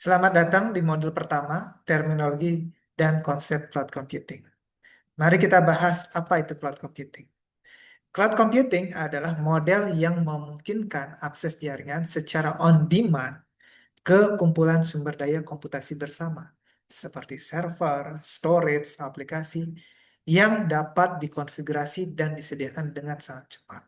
Selamat datang di modul pertama, terminologi dan konsep cloud computing. Mari kita bahas apa itu cloud computing. Cloud computing adalah model yang memungkinkan akses jaringan secara on-demand ke kumpulan sumber daya komputasi bersama, seperti server, storage, aplikasi, yang dapat dikonfigurasi dan disediakan dengan sangat cepat.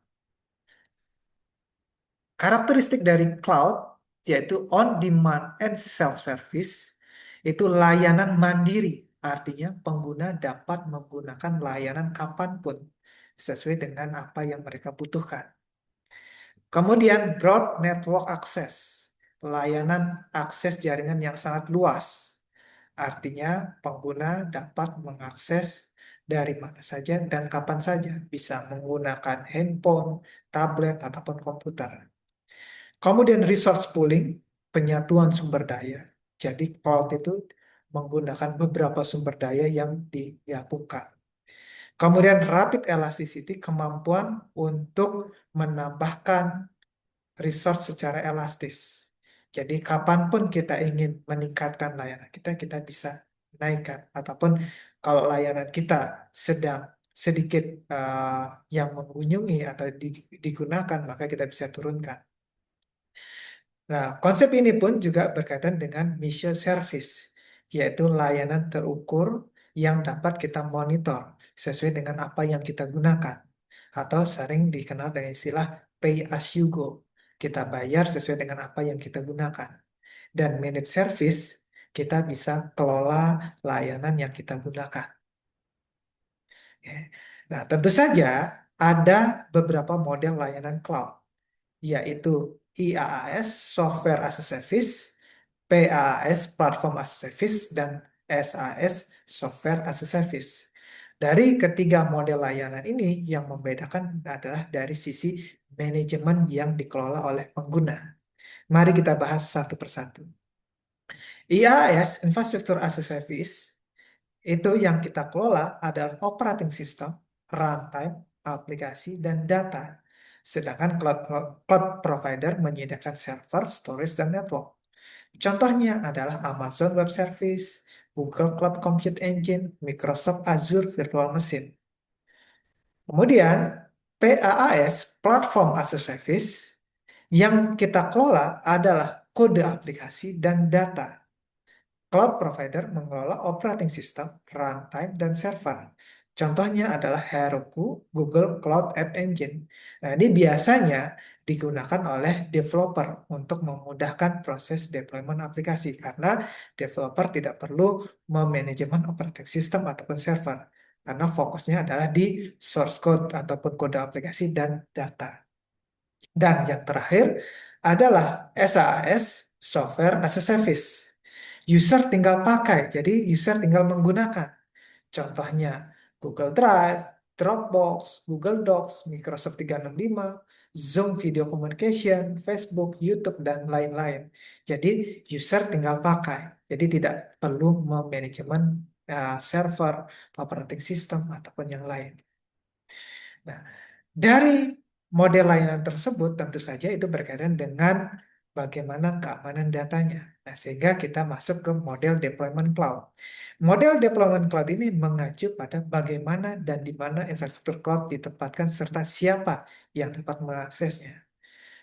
Karakteristik dari cloud yaitu on-demand and self-service itu layanan mandiri, artinya pengguna dapat menggunakan layanan kapanpun sesuai dengan apa yang mereka butuhkan. Kemudian broad network access, layanan akses jaringan yang sangat luas, artinya pengguna dapat mengakses dari mana saja dan kapan saja, bisa menggunakan handphone, tablet, ataupun komputer. Kemudian resource pooling, penyatuan sumber daya. Jadi cloud itu menggunakan beberapa sumber daya yang digabungkan. Kemudian rapid elasticity, kemampuan untuk menambahkan resource secara elastis. Jadi kapanpun kita ingin meningkatkan layanan kita, kita bisa naikkan. Ataupun kalau layanan kita sedang sedikit yang mengunjungi atau digunakan, maka kita bisa turunkan. Nah, konsep ini pun juga berkaitan dengan mission service, yaitu layanan terukur yang dapat kita monitor sesuai dengan apa yang kita gunakan, atau sering dikenal dengan istilah pay as you go. Kita bayar sesuai dengan apa yang kita gunakan. Dan managed service, kita bisa kelola layanan yang kita gunakan. Oke. Nah, tentu saja ada beberapa model layanan cloud, yaitu IaaS, Software as a Service, PaaS, Platform as a Service, dan SaaS, Software as a Service. Dari ketiga model layanan ini, yang membedakan adalah dari sisi manajemen yang dikelola oleh pengguna. Mari kita bahas satu persatu. IaaS, Infrastructure as a Service, itu yang kita kelola adalah operating system, runtime, aplikasi, dan data. Sedangkan cloud provider menyediakan server, storage, dan network. Contohnya adalah Amazon Web Service, Google Cloud Compute Engine, Microsoft Azure Virtual Machine. Kemudian PaaS, Platform as a Service, yang kita kelola adalah kode aplikasi dan data. Cloud provider mengelola operating system, runtime, dan server. Contohnya adalah Heroku, Google Cloud App Engine. Nah, ini biasanya digunakan oleh developer untuk memudahkan proses deployment aplikasi karena developer tidak perlu memanajemen operating system ataupun server karena fokusnya adalah di source code ataupun kode aplikasi dan data. Dan yang terakhir adalah SaaS, Software as a Service. User tinggal pakai, jadi user tinggal menggunakan. Contohnya Google Drive, Dropbox, Google Docs, Microsoft 365, Zoom Video Communication, Facebook, YouTube, dan lain-lain. Jadi user tinggal pakai, jadi tidak perlu memanajemen server, operating system, ataupun yang lain. Nah, dari model layanan tersebut tentu saja itu berkaitan dengan bagaimana keamanan datanya. Nah, sehingga kita masuk ke model deployment cloud. Model deployment cloud ini mengacu pada bagaimana dan di mana infrastruktur cloud ditempatkan serta siapa yang dapat mengaksesnya.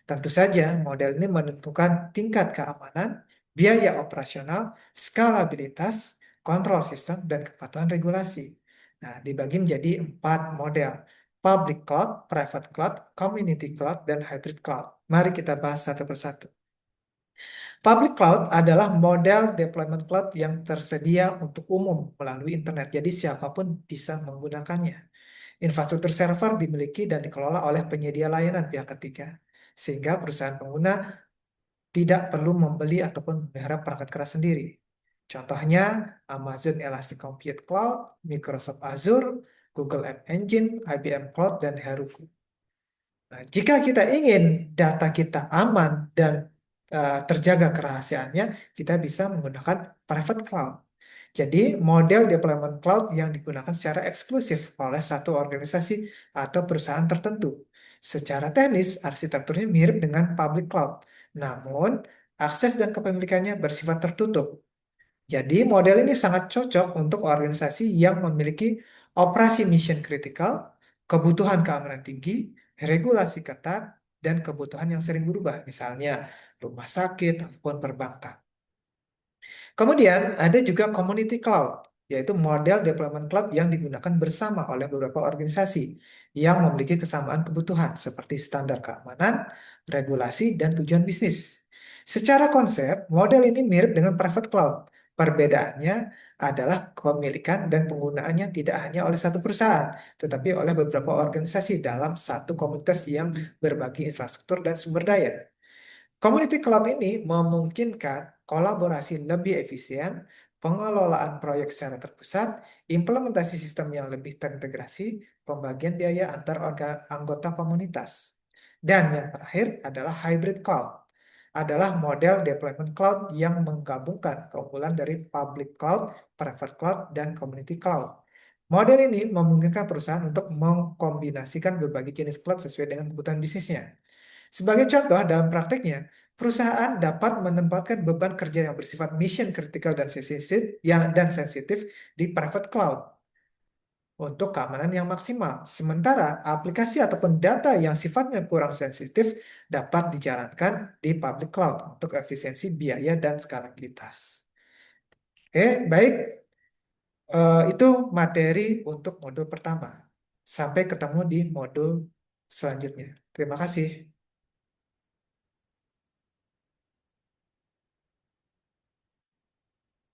Tentu saja model ini menentukan tingkat keamanan, biaya operasional, skalabilitas, kontrol sistem, dan kepatuhan regulasi. Nah, dibagi menjadi 4 model. Public cloud, private cloud, community cloud, dan hybrid cloud. Mari kita bahas satu persatu. Public cloud adalah model deployment cloud yang tersedia untuk umum melalui internet. Jadi siapapun bisa menggunakannya. Infrastruktur server dimiliki dan dikelola oleh penyedia layanan pihak ketiga. Sehingga perusahaan pengguna tidak perlu membeli ataupun memelihara perangkat keras sendiri. Contohnya Amazon Elastic Compute Cloud, Microsoft Azure, Google App Engine, IBM Cloud, dan Heroku. Nah, jika kita ingin data kita aman dan terjaga kerahasiaannya, kita bisa menggunakan private cloud. Jadi, model deployment cloud yang digunakan secara eksklusif oleh satu organisasi atau perusahaan tertentu. Secara teknis, arsitekturnya mirip dengan public cloud. Namun, akses dan kepemilikannya bersifat tertutup. Jadi, model ini sangat cocok untuk organisasi yang memiliki operasi mission kritikal, kebutuhan keamanan tinggi, regulasi ketat, dan kebutuhan yang sering berubah, misalnya rumah sakit ataupun perbankan. Kemudian ada juga community cloud, yaitu model deployment cloud yang digunakan bersama oleh beberapa organisasi yang memiliki kesamaan kebutuhan seperti standar keamanan, regulasi, dan tujuan bisnis. Secara konsep, model ini mirip dengan private cloud. Perbedaannya adalah kepemilikan dan penggunaannya tidak hanya oleh satu perusahaan, tetapi oleh beberapa organisasi dalam satu komunitas yang berbagi infrastruktur dan sumber daya. Community Cloud ini memungkinkan kolaborasi lebih efisien, pengelolaan proyek secara terpusat, implementasi sistem yang lebih terintegrasi, pembagian biaya antar anggota komunitas. Dan yang terakhir adalah hybrid cloud. Adalah model deployment cloud yang menggabungkan keunggulan dari public cloud, private cloud, dan community cloud. Model ini memungkinkan perusahaan untuk mengkombinasikan berbagai jenis cloud sesuai dengan kebutuhan bisnisnya. Sebagai contoh, dalam prakteknya, perusahaan dapat menempatkan beban kerja yang bersifat mission critical dan sensitif di private cloud untuk keamanan yang maksimal. Sementara aplikasi ataupun data yang sifatnya kurang sensitif dapat dijalankan di public cloud untuk efisiensi biaya dan skalabilitas. Oke, baik. Itu materi untuk modul pertama. Sampai ketemu di modul selanjutnya. Terima kasih.